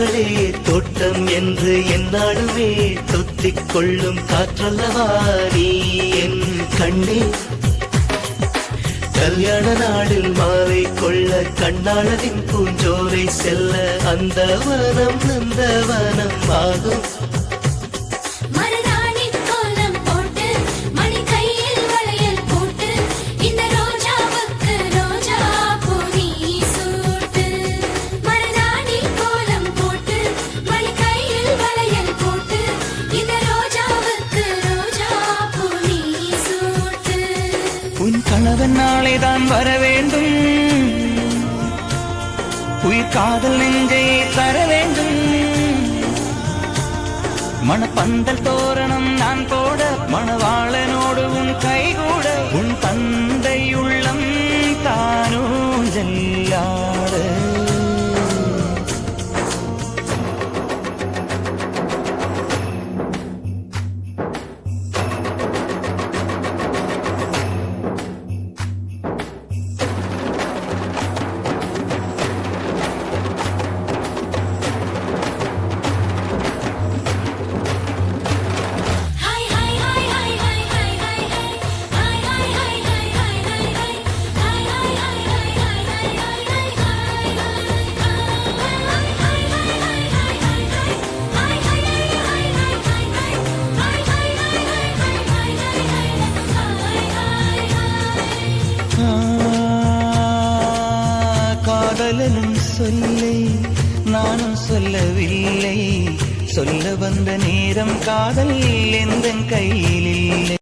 பூக்களே தோட்டம் என்று என்னாலுமே தொத்திக் கொள்ளும் காற்றல்லவா நீ என் கண்ணே. கல்யாண நாளில் மாலை கொள்ள கண்ணாளரின் பூஞ்சோரை செல்ல அந்த வனம் நந்தவனம் ஆகும். உன் கணவன் நாளைதான் வர வேண்டும், உயிர் காதல் நெஞ்சை தர வேண்டும். மணப்பந்தல் தோரணம் நான் போட மணவாளனோடு உன் கைகூட உன் தந்தை உள்ளம் தானோ ஜல்லாட. காதலனும் சொல்லை நானும் சொல்லவில்லை, சொல்ல வந்த நேரம் காதல் எந்தன் கையில் இல்லை.